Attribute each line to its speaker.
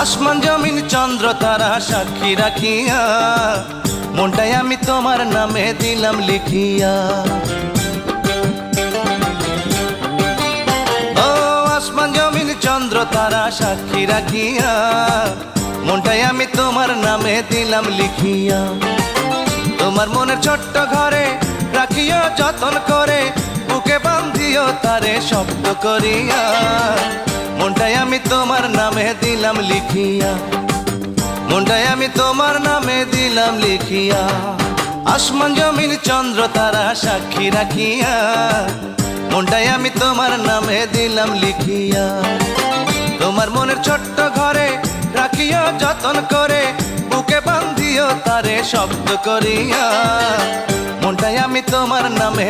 Speaker 1: আসমান জমিন চন্দ্র তারা সাক্ষী রাখিয়া মনটাই আমি তোমার নামে দিলাম লিখিয়া। ও আসমান জমিন চন্দ্র তারা সাক্ষী রাখিয়া মনটাই আমি তোমার নামে দিলাম লিখিয়া। তোমার মনের ছোট্ট ঘরে রাখিও যতন করে, বুকে বান্ধিও তারে শব্দ করিয়া মনটাই আমি তোমার নামে দিলাম লিখিয়া। মনটাই আমি তোমার নামে দিলাম লিখিয়া। আসমান জমিন চন্দ্র তারা সাক্ষী রাখিয়া মনটাই আমি তোমার নামে দিলাম লিখিয়া। তোমার মনের ছোট্ট ঘরে রাখিও যতন করে, বুকে বান্ধিও তারে শব্দ করিয়া মনটাই আমি তোমার নামে